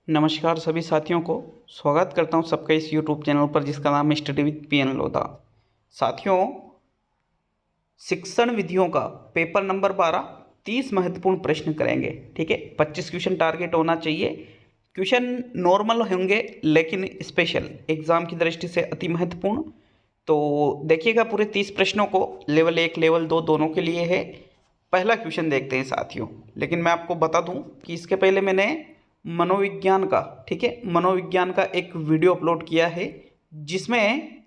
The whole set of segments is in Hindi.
नमस्कार सभी साथियों को स्वागत करता हूं सबका इस YouTube चैनल पर जिसका नाम है स्टडी विद पीएन लोधा। साथियों, शिक्षण विधियों का पेपर नंबर 12 30 महत्वपूर्ण प्रश्न करेंगे। ठीक है, 25 क्वेश्चन टारगेट होना चाहिए। क्वेश्चन नॉर्मल होंगे लेकिन स्पेशल एग्जाम की दृष्टि से अति महत्वपूर्ण। तो देखिएगा पूरे 30 प्रश्नों को, लेवल 1 लेवल 2 दोनों के लिए है। पहला क्वेश्चन देखते हैं साथियों, लेकिन मैं आपको बता दूं कि इसके पहले मैंने मनोविज्ञान का, ठीक है, मनोविज्ञान का एक वीडियो अपलोड किया है जिसमें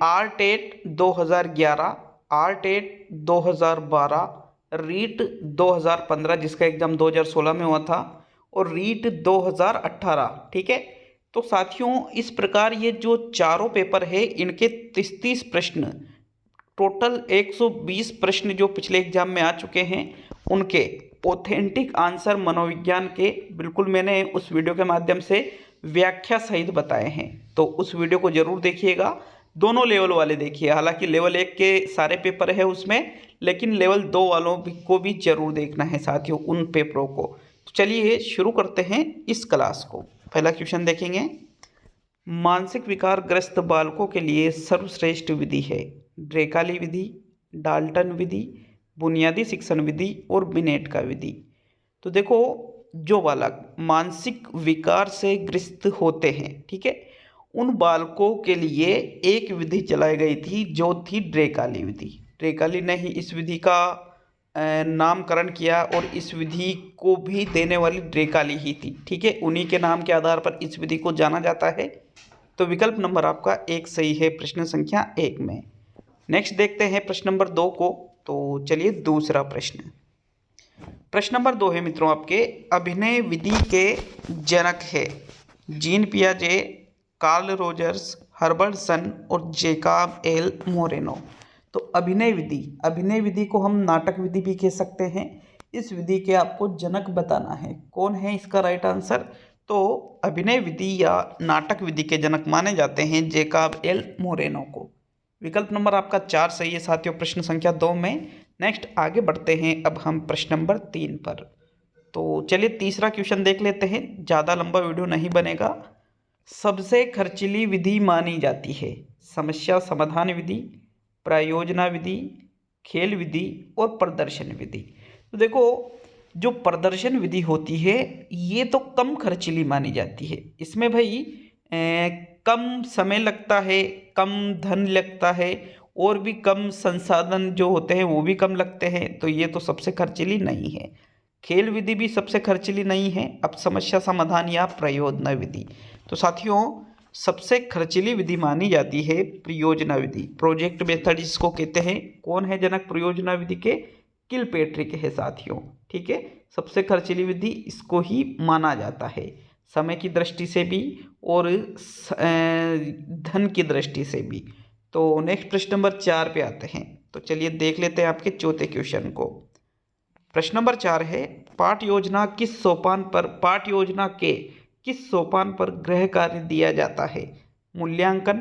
आरटेट 2011, आरटेट 2012, रीट 2015 जिसका एग्ज़ाम 2016 में हुआ था, और रीट 2018। ठीक है, तो साथियों इस प्रकार ये जो चारों पेपर है इनके 33 प्रश्न, टोटल 120 प्रश्न जो पिछले एग्जाम में आ चुके हैं उनके ऑथेंटिक आंसर मनोविज्ञान के बिल्कुल मैंने उस वीडियो के माध्यम से व्याख्या सहित बताए हैं। तो उस वीडियो को जरूर देखिएगा, दोनों लेवल वाले देखिए। हालांकि लेवल 1 के सारे पेपर है उसमें, लेकिन लेवल 2 वालों को भी जरूर देखना है साथियों उन पेपरों को। तो चलिए शुरू करते हैं इस क्लास को। पहला क्वेश्चन देखेंगे, मानसिक विकार ग्रस्त बालकों के लिए सर्वश्रेष्ठ विधि है? ड्रेकाली विधि, डाल्टन विधि, बुनियादी शिक्षण विधि और बिनेट का विधि। तो देखो, जो बालक मानसिक विकार से ग्रस्त होते हैं, ठीक है, उन बालकों के लिए एक विधि चलाई गई थी जो थी ड्रेकाली विधि। ड्रेकाली ने ही इस विधि का नामकरण किया और इस विधि को भी देने वाली ड्रेकाली ही थी। ठीक है, उन्हीं के नाम के आधार पर इस विधि को जाना जाता है। तो विकल्प नंबर आपका 1 सही है प्रश्न संख्या 1 में। नेक्स्ट देखते हैं प्रश्न नंबर 2 को। तो चलिए दूसरा प्रश्न, प्रश्न नंबर 2 है मित्रों आपके, अभिनय विधि के जनक है जीन पियाजे, कार्ल रोजर्स, हर्बर्टसन और जेकब एल मोरेनो। तो अभिनय विधि को हम नाटक विधि भी कह सकते हैं। इस विधि के आपको जनक बताना है, कौन है इसका राइट आंसर? तो अभिनय विधि या नाटक विधि के जनक माने जाते हैं जेकब एल मोरेनो को। विकल्प नंबर आपका 4 सही है साथियों प्रश्न संख्या 2 में। नेक्स्ट आगे बढ़ते हैं अब हम प्रश्न नंबर 3 पर। तो चलिए तीसरा क्वेश्चन देख लेते हैं, ज़्यादा लंबा वीडियो नहीं बनेगा। सबसे खर्चीली विधि मानी जाती है समस्या समाधान विधि, प्रयोजना विधि, खेल विधि और प्रदर्शन विधि। तो देखो, जो प्रदर्शन विधि होती है ये तो कम खर्चीली मानी जाती है। इसमें भाई कम समय लगता है, कम धन लगता है, और भी कम संसाधन जो होते हैं वो भी कम लगते हैं, तो ये तो सबसे खर्चीली नहीं है। खेल विधि भी सबसे खर्चीली नहीं है। अब समस्या समाधान या प्रयोजना विधि, तो साथियों सबसे खर्चीली विधि मानी जाती है प्रयोजना विधि, प्रोजेक्ट मेथड जिसको कहते हैं। कौन है जनक प्रयोजना विधि के? किलपेट्रिक है साथियों। ठीक है, सबसे खर्चीली विधि इसको ही माना जाता है, समय की दृष्टि से भी और धन की दृष्टि से भी। तो नेक्स्ट प्रश्न नंबर 4 पे आते हैं। तो चलिए देख लेते हैं आपके चौथे क्वेश्चन को। प्रश्न नंबर 4 है, पाठ योजना के किस सोपान पर गृह कार्य दिया जाता है? मूल्यांकन,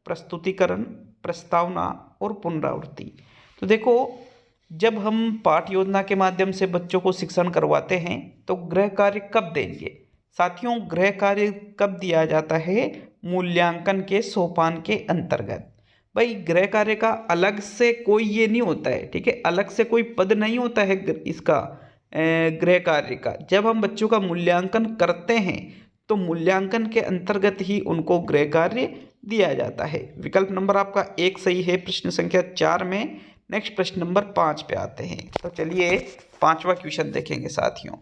प्रस्तुतिकरण, प्रस्तावना और पुनरावृत्ति। तो देखो, जब हम पाठ योजना के माध्यम से बच्चों को शिक्षण करवाते हैं तो गृह कार्य कब देंगे साथियों? गृह कार्य कब दिया जाता है? मूल्यांकन के सोपान के अंतर्गत। भाई गृह कार्य का अलग से कोई ये नहीं होता है, ठीक है, अलग से कोई पद नहीं होता है इसका गृह कार्य का। जब हम बच्चों का मूल्यांकन करते हैं तो मूल्यांकन के अंतर्गत ही उनको गृह कार्य दिया जाता है। विकल्प नंबर आपका 1 सही है प्रश्न संख्या 4 में। नेक्स्ट प्रश्न नंबर 5 पे आते हैं। तो चलिए पांचवा क्वेश्चन देखेंगे साथियों।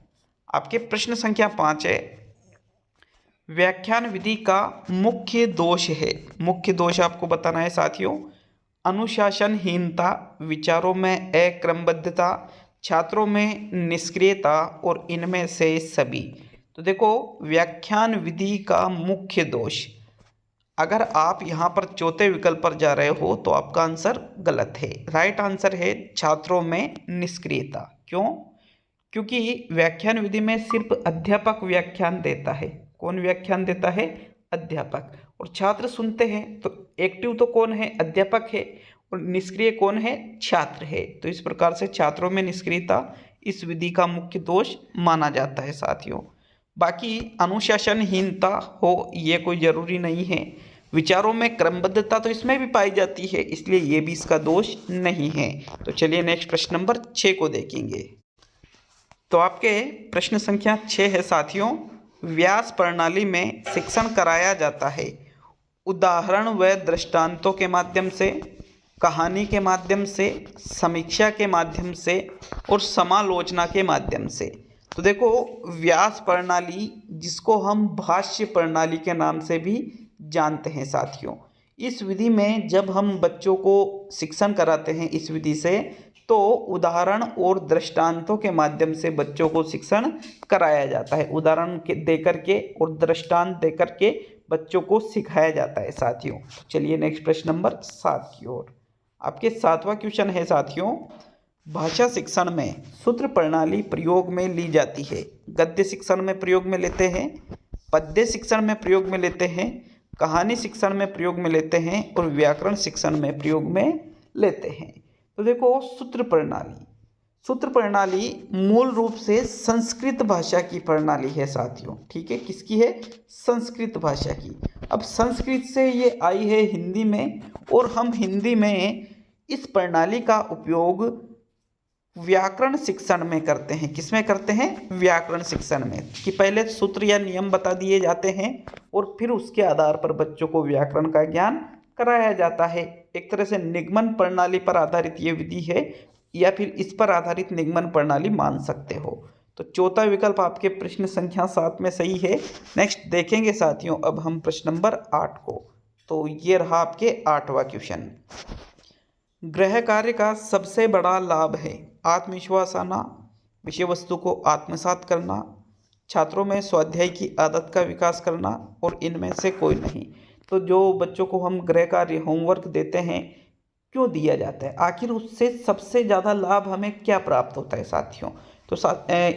आपके प्रश्न संख्या 5 है, व्याख्यान विधि का मुख्य दोष है। मुख्य दोष आपको बताना है साथियों, अनुशासनहीनता, विचारों में अक्रमबद्धता, छात्रों में निष्क्रियता और इनमें से सभी। तो देखो, व्याख्यान विधि का मुख्य दोष, अगर आप यहाँ पर चौथे विकल्प पर जा रहे हो तो आपका आंसर गलत है। राइट आंसर है छात्रों में निष्क्रियता। क्यों? क्योंकि व्याख्यान विधि में सिर्फ अध्यापक व्याख्यान देता है। कौन व्याख्यान देता है? अध्यापक। और छात्र सुनते हैं, तो एक्टिव तो कौन है? अध्यापक है, और निष्क्रिय कौन है? छात्र है। तो इस प्रकार से छात्रों में निष्क्रियता इस विधि का मुख्य दोष माना जाता है साथियों। बाकी अनुशासनहीनता हो ये कोई ज़रूरी नहीं है। विचारों में क्रमबद्धता तो इसमें भी पाई जाती है, इसलिए ये भी इसका दोष नहीं है। तो चलिए नेक्स्ट प्रश्न नंबर 6 को देखेंगे। तो आपके प्रश्न संख्या 6 है साथियों, व्यास प्रणाली में शिक्षण कराया जाता है उदाहरण व दृष्टांतों के माध्यम से, कहानी के माध्यम से, समीक्षा के माध्यम से और समालोचना के माध्यम से। तो देखो, व्यास प्रणाली जिसको हम भाष्य प्रणाली के नाम से भी जानते हैं साथियों, इस विधि में जब हम बच्चों को शिक्षण कराते हैं इस विधि से, तो उदाहरण और दृष्टांतों के माध्यम से बच्चों को शिक्षण कराया जाता है। उदाहरण देकर के और दृष्टांत देकर के बच्चों को सिखाया जाता है साथियों। चलिए नेक्स्ट प्रश्न नंबर 7 की ओर। आपके 7वां क्वेश्चन है साथियों, भाषा शिक्षण में सूत्र प्रणाली प्रयोग में ली जाती है। गद्य शिक्षण में प्रयोग में लेते हैं, पद्य शिक्षण में प्रयोग में लेते हैं, कहानी शिक्षण में प्रयोग में लेते हैं और व्याकरण शिक्षण में प्रयोग में लेते हैं। तो देखो, सूत्र प्रणाली मूल रूप से संस्कृत भाषा की प्रणाली है साथियों। ठीक है, किसकी है? संस्कृत भाषा की। अब संस्कृत से ये आई है हिंदी में, और हम हिंदी में इस प्रणाली का उपयोग व्याकरण शिक्षण में करते हैं। किसमें करते हैं? व्याकरण शिक्षण में, कि पहले सूत्र या नियम बता दिए जाते हैं और फिर उसके आधार पर बच्चों को व्याकरण का ज्ञान कराया जाता है। एक तरह से निगमन प्रणाली पर आधारित ये विधि है, या फिर इस पर आधारित निगमन प्रणाली मान सकते हो। तो चौथा विकल्प आपके प्रश्न संख्या 7 में सही है। नेक्स्ट देखेंगे साथियों अब हम प्रश्न नंबर 8 को। तो ये रहा आपके 8वां क्वेश्चन। गृह कार्य का सबसे बड़ा लाभ है आत्मविश्वास आना, विषय वस्तु को आत्मसात करना, छात्रों में स्वाध्याय की आदत का विकास करना, और इनमें से कोई नहीं। तो जो बच्चों को हम गृह कार्य होमवर्क देते हैं, क्यों दिया जाता है, आखिर उससे सबसे ज़्यादा लाभ हमें क्या प्राप्त होता है साथियों? तो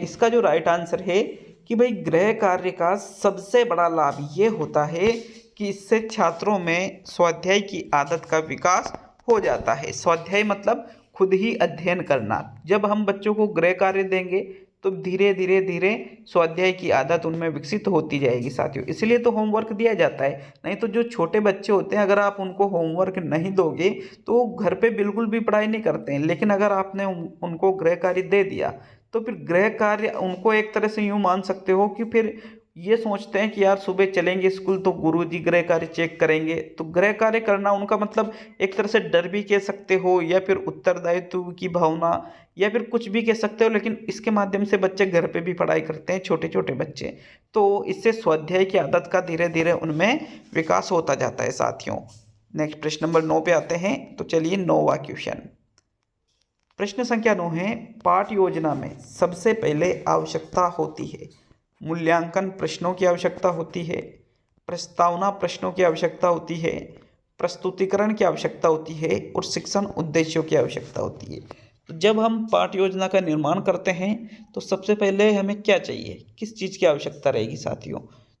इसका जो राइट आंसर है कि भाई गृह कार्य का सबसे बड़ा लाभ ये होता है कि इससे छात्रों में स्वाध्याय की आदत का विकास हो जाता है। स्वाध्याय मतलब खुद ही अध्ययन करना। जब हम बच्चों को गृह कार्य देंगे तो धीरे धीरे स्वाध्याय की आदत उनमें विकसित होती जाएगी साथियों। इसलिए तो होमवर्क दिया जाता है। नहीं तो जो छोटे बच्चे होते हैं, अगर आप उनको होमवर्क नहीं दोगे तो घर पे बिल्कुल भी पढ़ाई नहीं करते हैं। लेकिन अगर आपने उनको गृह कार्य दे दिया तो फिर गृह कार्य उनको एक तरह से यूँ मान सकते हो कि फिर ये सोचते हैं कि यार सुबह चलेंगे स्कूल तो गुरुजी गृह कार्य चेक करेंगे। तो गृह कार्य करना उनका मतलब एक तरह से डर भी कह सकते हो, या फिर उत्तरदायित्व की भावना, या फिर कुछ भी कह सकते हो। लेकिन इसके माध्यम से बच्चे घर पे भी पढ़ाई करते हैं, छोटे छोटे बच्चे। तो इससे स्वाध्याय की आदत का धीरे धीरे उनमें विकास होता जाता है साथियों। नेक्स्ट प्रश्न नंबर 9 पे आते हैं। तो चलिए 9वां क्वेश्चन। प्रश्न संख्या 9 है, पाठ योजना में सबसे पहले आवश्यकता होती है मूल्यांकन प्रश्नों की आवश्यकता होती है, प्रस्तावना प्रश्नों की आवश्यकता होती है, प्रस्तुतिकरण की आवश्यकता होती है और शिक्षण उद्देश्यों की आवश्यकता होती है। तो जब हम पाठ योजना का निर्माण करते हैं तो सबसे पहले हमें क्या चाहिए, किस चीज़ की आवश्यकता रहेगी साथियों?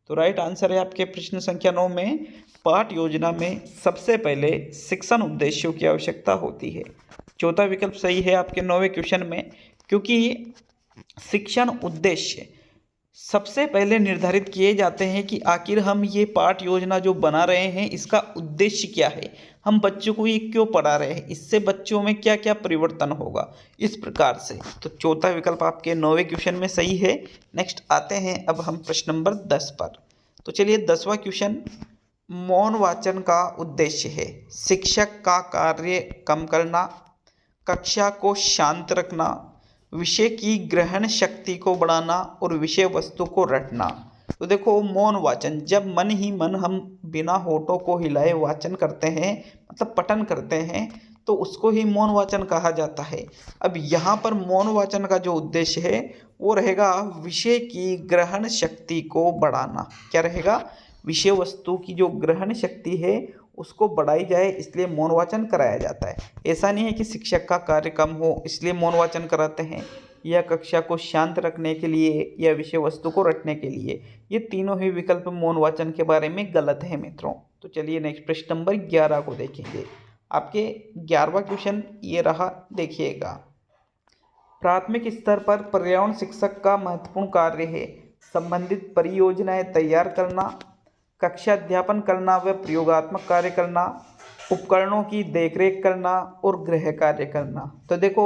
तो राइट आंसर है आपके प्रश्न संख्या 9 में, पाठ योजना में सबसे पहले शिक्षण उद्देश्यों की आवश्यकता होती है। चौथा विकल्प सही है आपके 9वें क्वेश्चन में, क्योंकि शिक्षण उद्देश्य सबसे पहले निर्धारित किए जाते हैं कि आखिर हम ये पाठ योजना जो बना रहे हैं इसका उद्देश्य क्या है, हम बच्चों को ये क्यों पढ़ा रहे हैं, इससे बच्चों में क्या क्या परिवर्तन होगा, इस प्रकार से। तो चौथा विकल्प आपके 9वें क्वेश्चन में सही है। नेक्स्ट आते हैं अब हम प्रश्न नंबर 10 पर। तो चलिए 10वां क्वेश्चन, मौन वाचन का उद्देश्य है शिक्षक का कार्य कम करना, कक्षा को शांत रखना, विषय की ग्रहण शक्ति को बढ़ाना और विषय वस्तु को रटना। तो देखो, मौन वाचन, जब मन ही मन हम बिना होठों को हिलाए वाचन करते हैं, मतलब पठन करते हैं, तो उसको ही मौन वाचन कहा जाता है। अब यहाँ पर मौन वाचन का जो उद्देश्य है वो रहेगा विषय की ग्रहण शक्ति को बढ़ाना। क्या रहेगा? विषय वस्तु की जो ग्रहण शक्ति है उसको बढ़ाई जाए, इसलिए मौन वाचन कराया जाता है। ऐसा नहीं है कि शिक्षक का कार्य कम हो इसलिए मौन वाचन कराते हैं, या कक्षा को शांत रखने के लिए, या विषय वस्तु को रटने के लिए। ये तीनों ही विकल्प मौन वाचन के बारे में गलत है मित्रों। तो चलिए नेक्स्ट प्रश्न नंबर 11 को देखेंगे। आपके 11वां क्वेश्चन ये रहा, देखिएगा। प्राथमिक स्तर पर पर्यावरण शिक्षक का महत्वपूर्ण कार्य है संबंधित परियोजनाएं तैयार करना, कक्षा अध्यापन करना व प्रयोगात्मक कार्य करना, उपकरणों की देखरेख करना और गृह कार्य करना। तो देखो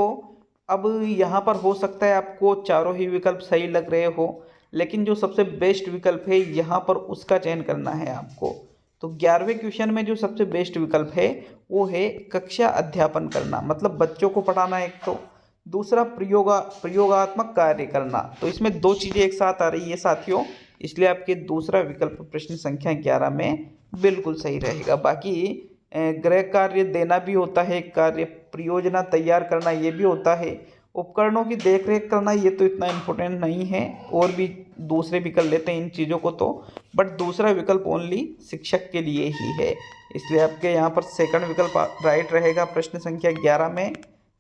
अब यहाँ पर हो सकता है आपको चारों ही विकल्प सही लग रहे हो, लेकिन जो सबसे बेस्ट विकल्प है यहाँ पर उसका चयन करना है आपको। तो 11वें क्वेश्चन में जो सबसे बेस्ट विकल्प है वो है कक्षा अध्यापन करना, मतलब बच्चों को पढ़ाना एक तो, दूसरा प्रयोगात्मक कार्य करना। तो इसमें दो चीज़ें एक साथ आ रही है साथियों, इसलिए आपके दूसरा विकल्प प्रश्न संख्या 11 में बिल्कुल सही रहेगा। बाकी गृह कार्य देना भी होता है कार्य, परियोजना तैयार करना ये भी होता है, उपकरणों की देखरेख करना ये तो इतना इम्पोर्टेंट नहीं है, और भी दूसरे भी कर लेते हैं इन चीज़ों को तो, बट दूसरा विकल्प ओनली शिक्षक के लिए ही है, इसलिए आपके यहाँ पर सेकंड विकल्प राइट रहेगा प्रश्न संख्या 11 में।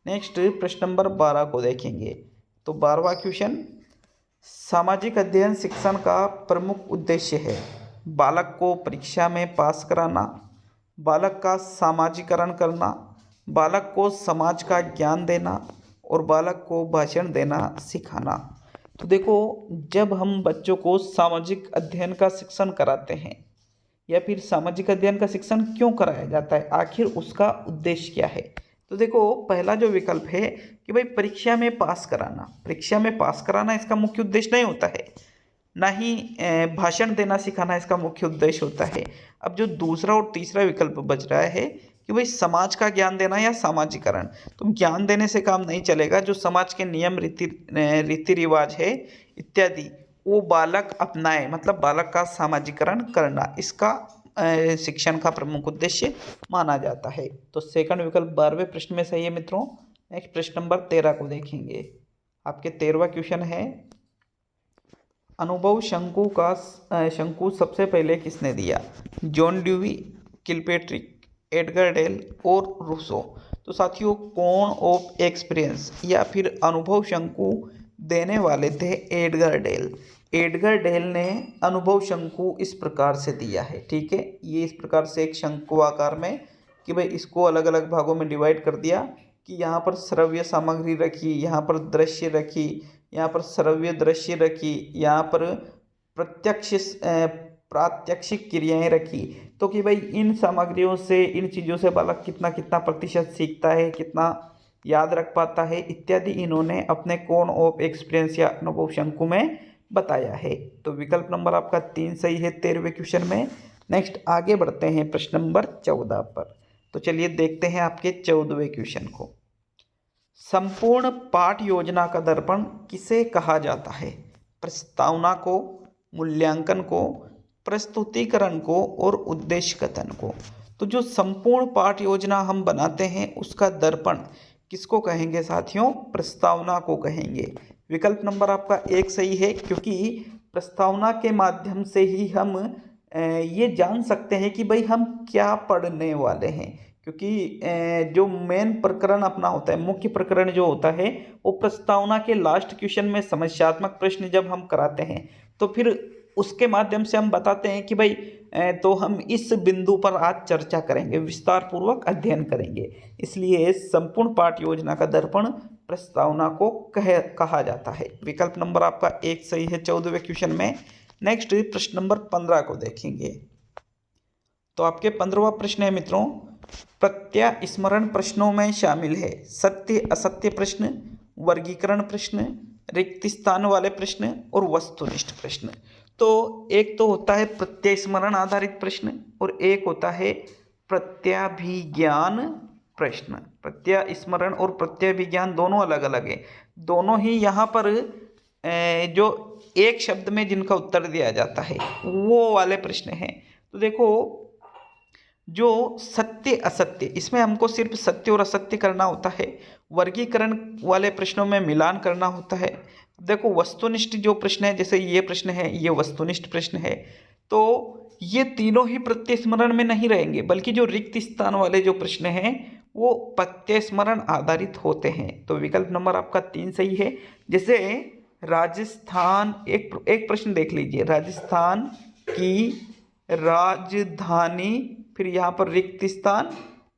नेक्स्ट प्रश्न नंबर 12 को देखेंगे। तो 12वां क्वेश्चन, सामाजिक अध्ययन शिक्षण का प्रमुख उद्देश्य है बालक को परीक्षा में पास कराना, बालक का सामाजिकरण करना, बालक को समाज का ज्ञान देना और बालक को भाषण देना सिखाना। तो देखो जब हम बच्चों को सामाजिक अध्ययन का शिक्षण कराते हैं या फिर सामाजिक अध्ययन का शिक्षण क्यों कराया जाता है, आखिर उसका उद्देश्य क्या है। तो देखो पहला जो विकल्प है कि भाई परीक्षा में पास कराना, परीक्षा में पास कराना इसका मुख्य उद्देश्य नहीं होता है, ना ही भाषण देना सिखाना इसका मुख्य उद्देश्य होता है। अब जो दूसरा और तीसरा विकल्प बच रहा है कि भाई समाज का ज्ञान देना या सामाजिकरण, तो ज्ञान देने से काम नहीं चलेगा, जो समाज के नियम रीति रिवाज है इत्यादि वो बालक अपनाए, मतलब बालक का सामाजिकरण करना, इसका शिक्षण का प्रमुख उद्देश्य माना जाता है। तो सेकंड विकल्प 12वें प्रश्न में सही है मित्रों। नेक्स्ट प्रश्न नंबर 13 को देखेंगे। आपके 13वां क्वेश्चन है, अनुभव शंकु सबसे पहले किसने दिया, जॉन ड्यूवी, किलपेट्रिक, एडगर डेल और रूसो। तो साथियों कोन ऑफ एक्सपीरियंस या फिर अनुभव शंकु देने वाले थे एडगर डेल। एडगर डेल ने अनुभव शंकु इस प्रकार से दिया है, ठीक है, ये इस प्रकार से एक शंकु आकार में कि भाई इसको अलग अलग भागों में डिवाइड कर दिया कि यहाँ पर श्रव्य सामग्री रखी, यहाँ पर दृश्य रखी, यहाँ पर श्रव्य दृश्य रखी, यहाँ पर प्रात्यक्षिक क्रियाएं रखी। तो कि भाई इन सामग्रियों से, इन चीज़ों से बालक कितना कितना प्रतिशत सीखता है, कितना याद रख पाता है इत्यादि इन्होंने अपने कोन ऑफ एक्सपीरियंस या अनुभव शंकु में बताया है। तो विकल्प नंबर आपका 3 सही है 13वें क्वेश्चन में। नेक्स्ट आगे बढ़ते हैं प्रश्न नंबर 14 पर। तो चलिए देखते हैं आपके 14वें क्वेश्चन को। संपूर्ण पाठ योजना का दर्पण किसे कहा जाता है, प्रस्तावना को, मूल्यांकन को, प्रस्तुतिकरण को और उद्देश्य कथन को। तो जो संपूर्ण पाठ योजना हम बनाते हैं उसका दर्पण किसको कहेंगे साथियों, प्रस्तावना को कहेंगे। विकल्प नंबर आपका 1 सही है, क्योंकि प्रस्तावना के माध्यम से ही हम ये जान सकते हैं कि भाई हम क्या पढ़ने वाले हैं, क्योंकि जो मेन प्रकरण अपना होता है, मुख्य प्रकरण जो होता है वो प्रस्तावना के लास्ट क्वेश्चन में समस्यात्मक प्रश्न जब हम कराते हैं तो फिर उसके माध्यम से हम बताते हैं कि भाई तो हम इस बिंदु पर आज चर्चा करेंगे, विस्तार पूर्वक अध्ययन करेंगे। इसलिए संपूर्ण पाठ योजना का दर्पण प्रस्तावना को कहा जाता है। विकल्प नंबर आपका 1 सही है 14वें क्वेश्चन में। नेक्स्ट प्रश्न नंबर 15 को देखेंगे। तो आपके 15वां प्रश्न है मित्रों, प्रत्यास्मरण प्रश्नों में शामिल है सत्य असत्य प्रश्न, वर्गीकरण प्रश्न, रिक्त स्थान वाले प्रश्न और वस्तुनिष्ठ प्रश्न। तो एक तो होता है प्रत्यास्मरण आधारित प्रश्न और एक होता है प्रत्याभिज्ञान प्रश्न। प्रत्यास्मरण और प्रत्याभिज्ञान दोनों अलग अलग है, दोनों ही यहाँ पर जो एक शब्द में जिनका उत्तर दिया जाता है वो वाले प्रश्न हैं। तो देखो जो सत्य असत्य, इसमें हमको सिर्फ सत्य और असत्य करना होता है, वर्गीकरण वाले प्रश्नों में मिलान करना होता है। देखो वस्तुनिष्ठ जो प्रश्न है, जैसे ये प्रश्न है ये वस्तुनिष्ठ प्रश्न है, तो ये तीनों ही प्रत्यास्मरण में नहीं रहेंगे, बल्कि जो रिक्त स्थान वाले जो प्रश्न हैं वो प्रत्यास्मरण आधारित होते हैं। तो विकल्प नंबर आपका 3 सही है। जैसे राजस्थान, एक प्रश्न देख लीजिए, राजस्थान की राजधानी, फिर यहाँ पर रिक्त स्थान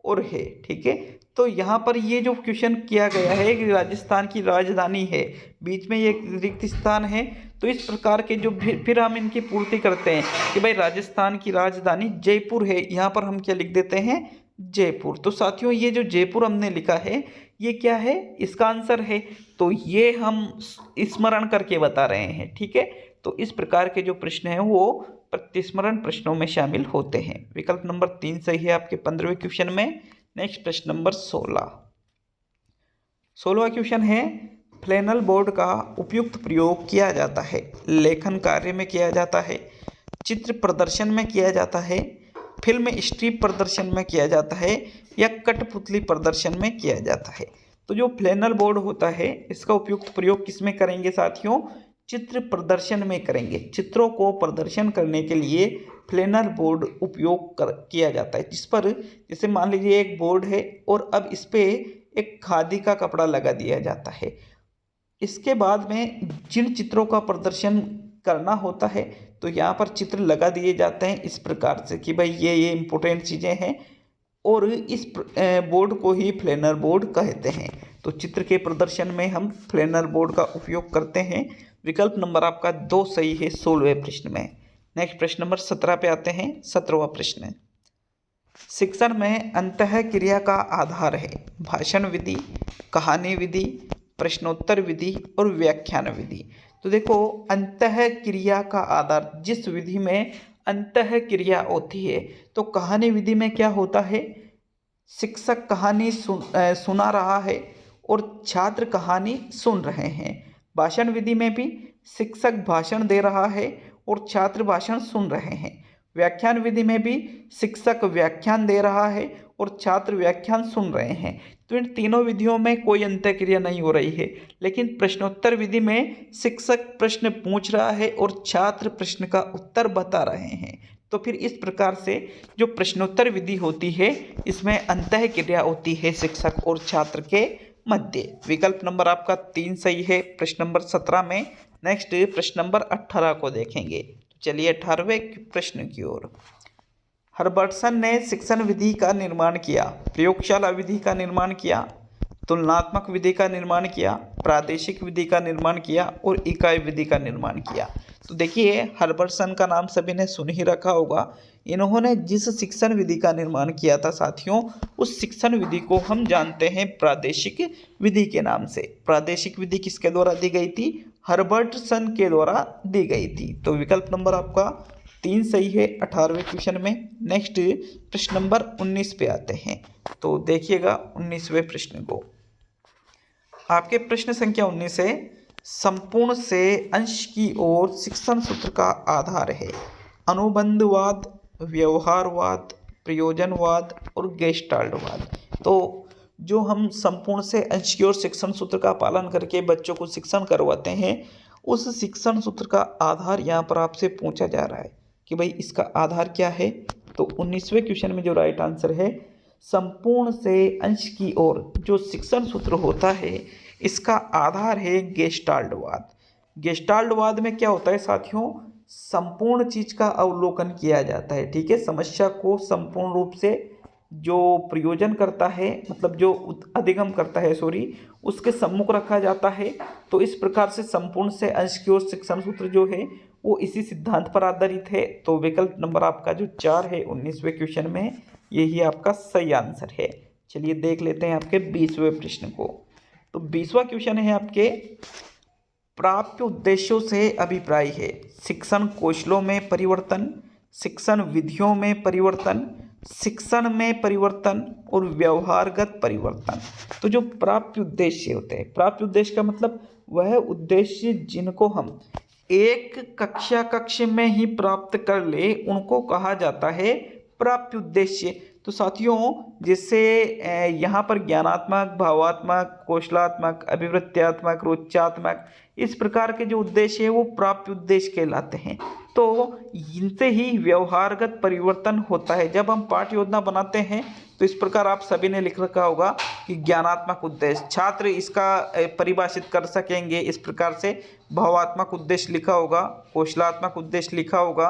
और है, ठीक है। तो यहाँ पर ये जो क्वेश्चन किया गया है कि राजस्थान की राजधानी है, बीच में ये रिक्त स्थान है, तो इस प्रकार के जो फिर हम इनकी पूर्ति करते हैं कि भाई राजस्थान की राजधानी जयपुर है, यहाँ पर हम क्या लिख देते हैं, जयपुर। तो साथियों ये जो जयपुर हमने लिखा है ये क्या है, इसका आंसर है। तो ये हम स्मरण करके बता रहे हैं, ठीक है। तो इस प्रकार के जो प्रश्न हैं वो प्रतिस्मरण प्रश्नों में शामिल होते हैं। विकल्प नंबर 3 सही है आपके 15वें क्वेश्चन में। नेक्स्ट प्रश्न नंबर 16वां क्वेश्चन है, फ्लैनल बोर्ड का उपयुक्त प्रयोग किया जाता है, लेखन कार्य में किया जाता है, चित्र प्रदर्शन में किया जाता है, फिल्म स्ट्रिप प्रदर्शन में किया जाता है, या कठपुतली प्रदर्शन में किया जाता है। तो जो फ्लैनल बोर्ड होता है इसका उपयुक्त प्रयोग किसमें करेंगे साथियों, चित्र प्रदर्शन में करेंगे। चित्रों को प्रदर्शन करने के लिए फ्लैनल बोर्ड उपयोग किया जाता है, जिस पर जैसे मान लीजिए एक बोर्ड है और अब इस पे एक खादी का कपड़ा लगा दिया जाता है। इसके बाद में जिन चित्रों का प्रदर्शन करना होता है तो यहाँ पर चित्र लगा दिए जाते हैं इस प्रकार से कि भाई ये इम्पोर्टेंट चीज़ें हैं, और इस बोर्ड को ही फ्लैनल बोर्ड कहते हैं। तो चित्र के प्रदर्शन में हम फ्लैनल बोर्ड का उपयोग करते हैं। विकल्प नंबर आपका 2 सही है 16वें प्रश्न में। नेक्स्ट प्रश्न नंबर 17 पे आते हैं। 17वां प्रश्न, शिक्षण में अंतः क्रिया का आधार है भाषण विधि, कहानी विधि, प्रश्नोत्तर विधि और व्याख्यान विधि। तो देखो अंतः क्रिया का आधार, जिस विधि में अंतः क्रिया होती है, तो कहानी विधि में क्या होता है, शिक्षक कहानी सुना रहा है और छात्र कहानी सुन रहे हैं। भाषण विधि में भी शिक्षक भाषण दे रहा है और छात्र भाषण सुन रहे हैं। व्याख्यान विधि में भी शिक्षक व्याख्यान दे रहा है और छात्र व्याख्यान सुन रहे हैं। तो इन तीनों विधियों में कोई अंतःक्रिया नहीं हो रही है, लेकिन प्रश्नोत्तर विधि में शिक्षक प्रश्न पूछ रहा है और छात्र प्रश्न का उत्तर बता रहे हैं। तो फिर इस प्रकार से जो प्रश्नोत्तर विधि होती है इसमें अंतःक्रिया होती है शिक्षक और छात्र के मध्य। विकल्प नंबर आपका 3 सही है प्रश्न नंबर 17 में। नेक्स्ट प्रश्न नंबर 18 को देखेंगे। चलिए 18वें प्रश्न की ओर। हर्बर्टसन ने शिक्षण विधि का निर्माण किया, प्रयोगशाला विधि का निर्माण किया, तुलनात्मक विधि का निर्माण किया, प्रादेशिक विधि का निर्माण किया और इकाई विधि का निर्माण किया। तो देखिए हर्बर्टसन का नाम सभी ने सुन ही रखा होगा। इन्होंने जिस शिक्षण विधि का निर्माण किया था साथियों, उस शिक्षण विधि को हम जानते हैं प्रादेशिक विधि के नाम से। प्रादेशिक विधि किसके द्वारा दी गई थी, हर्बर्टसन के द्वारा दी गई थी। तो विकल्प नंबर आपका 3 सही है 18वें क्वेश्चन में। नेक्स्ट प्रश्न नंबर 19 पे आते हैं। तो देखिएगा 19वें प्रश्न को। आपके प्रश्न संख्या 19 है, संपूर्ण से अंश की ओर शिक्षण सूत्र का आधार है अनुबंधवाद, व्यवहारवाद, प्रयोजनवाद और गेस्टाल्टवाद। तो जो हम संपूर्ण से अंश की ओर शिक्षण सूत्र का पालन करके बच्चों को शिक्षण करवाते हैं, उस शिक्षण सूत्र का आधार यहाँ पर आपसे पूछा जा रहा है कि भाई इसका आधार क्या है। तो 19वें क्वेश्चन में जो राइट आंसर है, संपूर्ण से अंश की ओर जो शिक्षण सूत्र होता है इसका आधार है गेस्टाल्टवाद। गेस्टाल्टवाद में क्या होता है साथियों, संपूर्ण चीज का अवलोकन किया जाता है, ठीक है। समस्या को संपूर्ण रूप से जो प्रयोजन करता है, मतलब जो अधिगम करता है उसके सम्मुख रखा जाता है। तो इस प्रकार से संपूर्ण से अंश की ओर शिक्षण सूत्र जो है वो इसी सिद्धांत पर आधारित है। तो विकल्प नंबर आपका जो 4 है 19वें क्वेश्चन में, यही आपका सही आंसर है। चलिए देख लेते हैं आपके 20वें प्रश्न को। तो 20वां क्वेश्चन है आपके, प्राप्य उद्देश्यों से अभिप्राय है शिक्षण कौशलों में परिवर्तन, शिक्षण विधियों में परिवर्तन, शिक्षण में परिवर्तन और व्यवहारगत परिवर्तन। तो जो प्राप्य उद्देश्य होते हैं, प्राप्य उद्देश्य का मतलब वह उद्देश्य जिनको हम एक कक्ष में ही प्राप्त कर ले उनको कहा जाता है प्राप्य उद्देश्य। तो साथियों जैसे यहाँ पर ज्ञानात्मक, भावात्मक, कौशलात्मक, अभिवृत्त्यात्मक, रोचात्मक, इस प्रकार के जो उद्देश्य है वो प्राप्य उद्देश्य कहलाते हैं। तो इनसे ही व्यवहारगत परिवर्तन होता है। जब हम पाठ्य योजना बनाते हैं तो इस प्रकार आप सभी ने लिख रखा होगा कि ज्ञानात्मक उद्देश्य, छात्र इसका परिभाषित कर सकेंगे इस प्रकार से। भावात्मक उद्देश्य लिखा होगा, कौशलात्मक उद्देश्य लिखा होगा,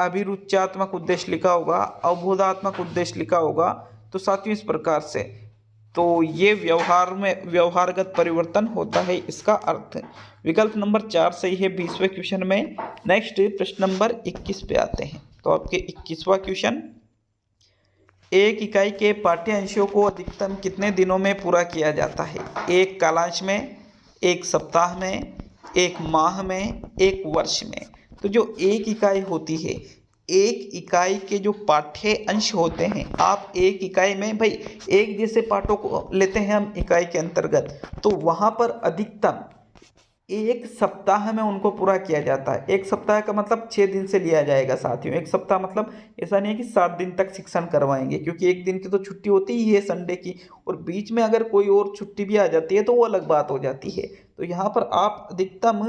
अभिरुच्यात्मक उद्देश्य लिखा होगा, अवबोधात्मक उद्देश्य लिखा होगा। तो साथियों इस प्रकार से तो ये व्यवहारगत परिवर्तन होता है, इसका अर्थ। विकल्प नंबर 4 सही है 20वें क्वेश्चन में। नेक्स्ट प्रश्न नंबर 21 पे आते हैं। तो आपके 21वां क्वेश्चन, एक इकाई के पाठ्यांशों को अधिकतम कितने दिनों में पूरा किया जाता है? एक कालांश में, एक सप्ताह में, एक माह में, एक वर्ष में। तो जो एक इकाई होती है, एक इकाई के जो पाठ्य अंश होते हैं, आप एक इकाई में भाई एक जैसे पाठों को लेते हैं हम इकाई के अंतर्गत, तो वहाँ पर अधिकतम एक सप्ताह में उनको पूरा किया जाता है। एक सप्ताह का मतलब 6 दिन से लिया जाएगा साथियों। एक सप्ताह मतलब ऐसा नहीं है कि 7 दिन तक शिक्षण करवाएंगे, क्योंकि एक दिन की तो छुट्टी होती ही है संडे की, और बीच में अगर कोई और छुट्टी भी आ जाती है तो वो अलग बात हो जाती है। तो यहाँ पर आप अधिकतम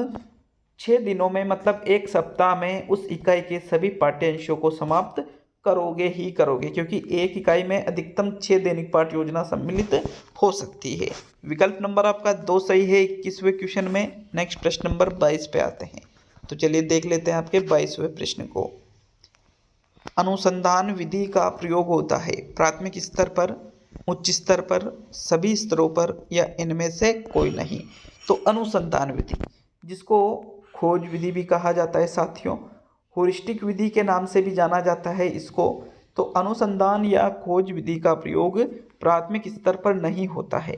6 दिनों में मतलब एक सप्ताह में उस इकाई के सभी पाठ्यांशों को समाप्त करोगे ही करोगे, क्योंकि एक इकाई में अधिकतम 6 दैनिक पाठ योजना सम्मिलित हो सकती है। विकल्प नंबर आपका 2 सही है 21वें क्वेश्चन में। नेक्स्ट प्रश्न नंबर 22 पे आते हैं। तो चलिए देख लेते हैं आपके 22वें प्रश्न को। अनुसंधान विधि का प्रयोग होता है प्राथमिक स्तर पर, उच्च स्तर पर, सभी स्तरों पर, या इनमें से कोई नहीं। तो अनुसंधान विधि, जिसको खोज विधि भी कहा जाता है साथियों, होरिस्टिक विधि के नाम से भी जाना जाता है इसको। तो अनुसंधान या खोज विधि का प्रयोग प्राथमिक स्तर पर नहीं होता है,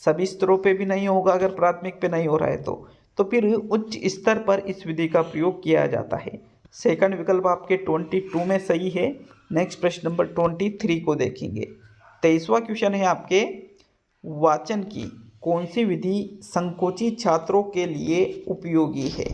सभी स्तरों पे भी नहीं होगा। अगर प्राथमिक पे नहीं हो रहा है तो फिर उच्च स्तर पर इस विधि का प्रयोग किया जाता है। सेकंड विकल्प आपके 22 में सही है। नेक्स्ट प्रश्न नंबर 23 को देखेंगे। 23वां क्वेश्चन है आपके, वाचन की कौन सी विधि संकोची छात्रों के लिए उपयोगी है?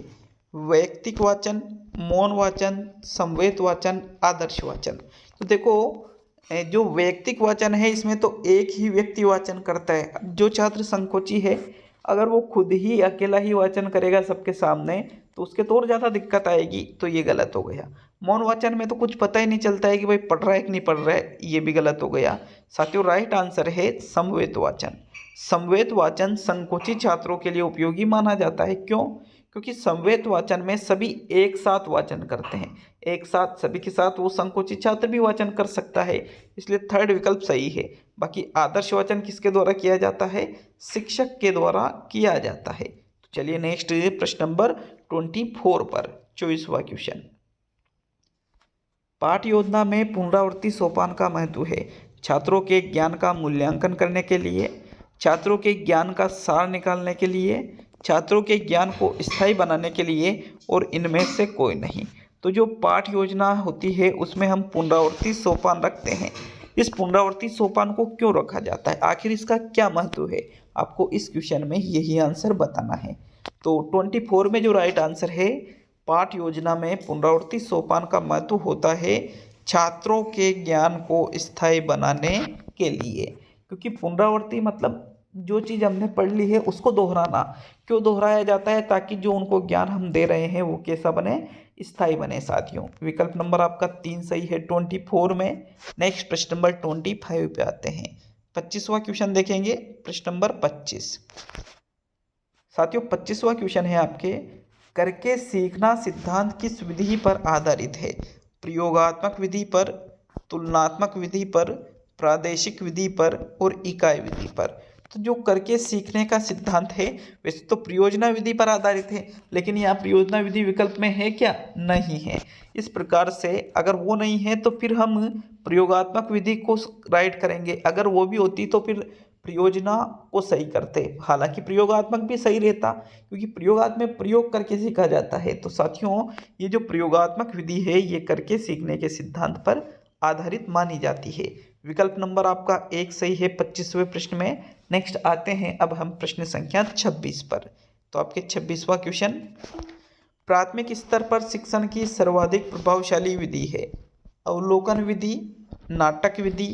वैयक्तिक वाचन, मौन वाचन, समवेत वाचन, आदर्श वाचन। तो देखो, जो वैयक्तिक वाचन है इसमें तो एक ही व्यक्ति वाचन करता है। अब जो छात्र संकोची है, अगर वो खुद ही अकेला ही वाचन करेगा सबके सामने तो उसके तो और ज़्यादा दिक्कत आएगी, तो ये गलत हो गया। मौन वाचन में तो कुछ पता ही नहीं चलता है कि भाई पढ़ रहा है कि नहीं पढ़ रहा है, ये भी गलत हो गया। साथियों राइट आंसर है समवेत वाचन। समवेत वाचन संकोची छात्रों के लिए उपयोगी माना जाता है। क्यों? क्योंकि समवेत वाचन में सभी एक साथ वाचन करते हैं, एक साथ सभी के साथ वो संकोची छात्र भी वाचन कर सकता है, इसलिए थर्ड विकल्प सही है। बाकी आदर्श वाचन किसके द्वारा किया जाता है? शिक्षक के द्वारा किया जाता है। तो चलिए नेक्स्ट प्रश्न नंबर 24 पर 24वां क्वेश्चन। पाठ योजना में पुनरावृत्ति सोपान का महत्व है छात्रों के ज्ञान का मूल्यांकन करने के लिए, छात्रों के ज्ञान का सार निकालने के लिए, छात्रों के ज्ञान को स्थायी बनाने के लिए, और इनमें से कोई नहीं। तो जो पाठ योजना होती है उसमें हम पुनरावृत्ति सोपान रखते हैं। इस पुनरावृत्ति सोपान को क्यों रखा जाता है, आखिर इसका क्या महत्व है, आपको इस क्वेश्चन में यही आंसर बताना है। तो 24 में जो राइट आंसर है, पाठ योजना में पुनरावृत्ति सोपान का महत्व होता है छात्रों के ज्ञान को स्थायी बनाने के लिए। क्योंकि पुनरावृत्ति मतलब जो चीज़ हमने पढ़ ली है उसको दोहराना। क्यों दोहराया जाता है? ताकि जो उनको ज्ञान हम दे रहे हैं वो कैसा बने? स्थायी बने साथियों। विकल्प नंबर आपका 3 सही है 24 में। नेक्स्ट प्रश्न नंबर 25 पे आते हैं। 25वां क्वेश्चन देखेंगे, प्रश्न नंबर 25। साथियों 25वां क्वेश्चन है आपके, करके सीखना सिद्धांत किस विधि पर आधारित है? प्रयोगात्मक विधि पर, तुलनात्मक विधि पर, प्रादेशिक विधि पर, और इकाई विधि पर। तो जो करके सीखने का सिद्धांत है वैसे तो प्रयोजना विधि पर आधारित है, लेकिन यहाँ प्रयोजना विधि विकल्प में है क्या? नहीं है। इस प्रकार से अगर वो नहीं है तो फिर हम प्रयोगात्मक विधि को राइट करेंगे, अगर वो भी होती तो फिर प्रयोजना को सही करते। हालांकि प्रयोगात्मक भी सही रहता, क्योंकि प्रयोगात्मक में प्रयोग करके सीखा जाता है। तो साथियों ये जो प्रयोगात्मक विधि है ये करके सीखने के सिद्धांत पर आधारित मानी जाती है। विकल्प नंबर आपका 1 सही है 25वें प्रश्न में। नेक्स्ट आते हैं अब हम प्रश्न संख्या 26 पर। तो आपके 26वां क्वेश्चन, प्राथमिक स्तर पर शिक्षण की सर्वाधिक प्रभावशाली विधि है अवलोकन विधि, नाटक विधि,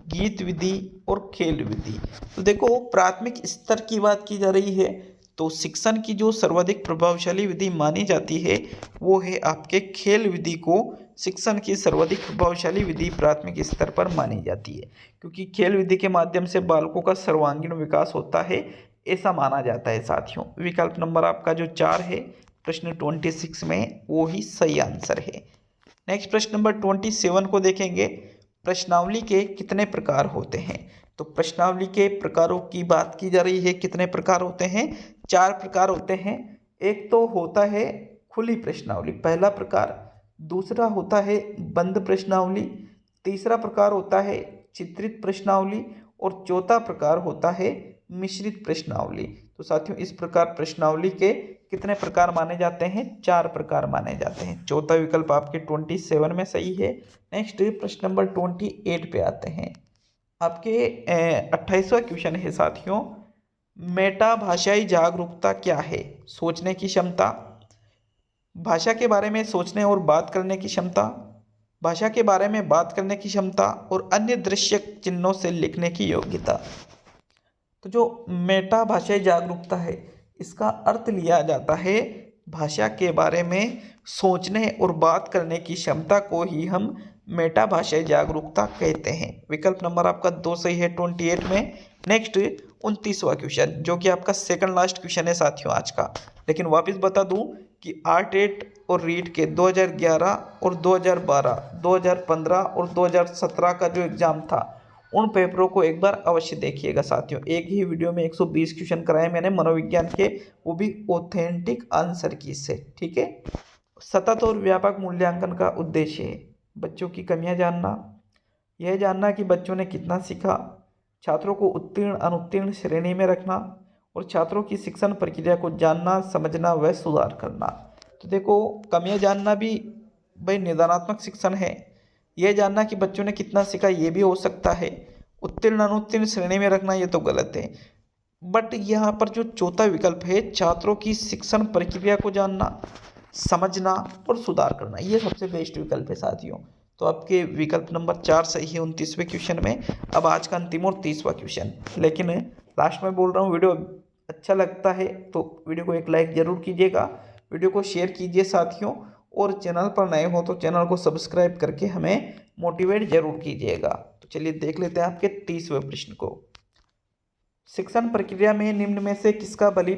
गीत विधि, और खेल विधि। तो देखो प्राथमिक स्तर की बात की जा रही है तो शिक्षण की जो सर्वाधिक प्रभावशाली विधि मानी जाती है वो है आपके खेल विधि को शिक्षण की सर्वाधिक प्रभावशाली विधि प्राथमिक स्तर पर मानी जाती है, क्योंकि खेल विधि के माध्यम से बालकों का सर्वांगीण विकास होता है, ऐसा माना जाता है साथियों। विकल्प नंबर आपका जो 4 है प्रश्न 26 में वो ही सही आंसर है। नेक्स्ट प्रश्न नंबर 27 को देखेंगे, प्रश्नावली के कितने प्रकार होते हैं? तो प्रश्नावली के प्रकारों की बात की जा रही है। कितने प्रकार होते हैं? 4 प्रकार होते हैं। एक तो होता है खुली प्रश्नावली, पहला प्रकार। दूसरा होता है बंद प्रश्नावली। तीसरा प्रकार होता है चित्रित प्रश्नावली और चौथा प्रकार होता है मिश्रित प्रश्नावली। तो साथियों, इस प्रकार प्रश्नावली के कितने प्रकार माने जाते हैं? 4 प्रकार माने जाते हैं। चौथा विकल्प आपके 27 में सही है। नेक्स्ट प्रश्न नंबर 28 पे आते हैं। आपके 28वां क्वेश्चन है साथियों, मेटा भाषाई जागरूकता क्या है? सोचने की क्षमता, भाषा के बारे में सोचने और बात करने की क्षमता, भाषा के बारे में बात करने की क्षमता और अन्य दृश्य चिन्हों से लिखने की योग्यता। तो जो मेटा भाषाई जागरूकता है, इसका अर्थ लिया जाता है भाषा के बारे में सोचने और बात करने की क्षमता को ही हम मेटा भाषाई जागरूकता कहते हैं। विकल्प नंबर आपका 2 सही है 28 में। नेक्स्ट 29वां क्वेश्चन, जो कि आपका सेकंड लास्ट क्वेश्चन है साथियों आज का। लेकिन वापस बता दूं कि आर्ट और रीट के 2011 और 2012, 2015 और 2017 का जो एग्ज़ाम था, उन पेपरों को एक बार अवश्य देखिएगा साथियों। एक ही वीडियो में 120 क्वेश्चन कराए मैंने मनोविज्ञान के, वो भी ऑथेंटिक आंसर की से। ठीक है। सतत और व्यापक मूल्यांकन का उद्देश्य है बच्चों की कमियां जानना, यह जानना कि बच्चों ने कितना सीखा, छात्रों को उत्तीर्ण अनुत्तीर्ण श्रेणी में रखना और छात्रों की शिक्षण प्रक्रिया को जानना, समझना व सुधार करना। तो देखो, कमियां जानना भी भाई निदानात्मक शिक्षण है। यह जानना कि बच्चों ने कितना सीखा ये भी हो सकता है। उत्तीर्ण अनुत्तीर्ण श्रेणी में रखना ये तो गलत है। बट यहाँ पर जो चौथा विकल्प है, छात्रों की शिक्षण प्रक्रिया को जानना, समझना और सुधार करना, ये सबसे बेस्ट विकल्प है साथियों। तो आपके विकल्प नंबर 4 सही है 29वें क्वेश्चन में। अब आज का अंतिम और 30वां क्वेश्चन। लेकिन लास्ट में बोल रहा हूँ, वीडियो अच्छा लगता है तो वीडियो को एक लाइक ज़रूर कीजिएगा, वीडियो को शेयर कीजिए साथियों, और चैनल पर नए हो तो चैनल को सब्सक्राइब करके हमें मोटिवेट जरूर कीजिएगा। तो चलिए देख लेते हैं आपके 30वें प्रश्न को। शिक्षण प्रक्रिया में निम्न में से किसका भली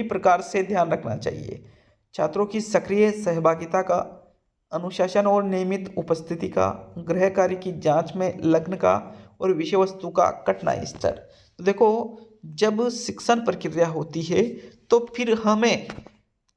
प्रकार से ध्यान रखना चाहिए? छात्रों की सक्रिय सहभागिता का, अनुशासन और नियमित उपस्थिति का, गृह कार्य की जांच में लग्न का और विषय वस्तु का कठिनाई स्तर। तो देखो, जब शिक्षण प्रक्रिया होती है तो फिर हमें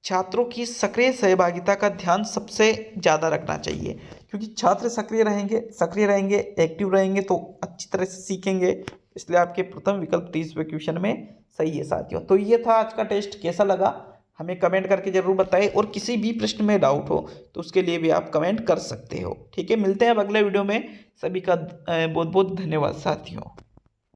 छात्रों की सक्रिय सहभागिता का ध्यान सबसे ज़्यादा रखना चाहिए, क्योंकि छात्र सक्रिय रहेंगे, एक्टिव रहेंगे तो अच्छी तरह से सीखेंगे। इसलिए आपके प्रथम विकल्प 30वें क्वेश्चन में सही है साथियों। तो ये था आज का टेस्ट। कैसा लगा हमें कमेंट करके ज़रूर बताएं, और किसी भी प्रश्न में डाउट हो तो उसके लिए भी आप कमेंट कर सकते हो। ठीक है, मिलते हैं अब अगले वीडियो में। सभी का बहुत बहुत धन्यवाद साथियों।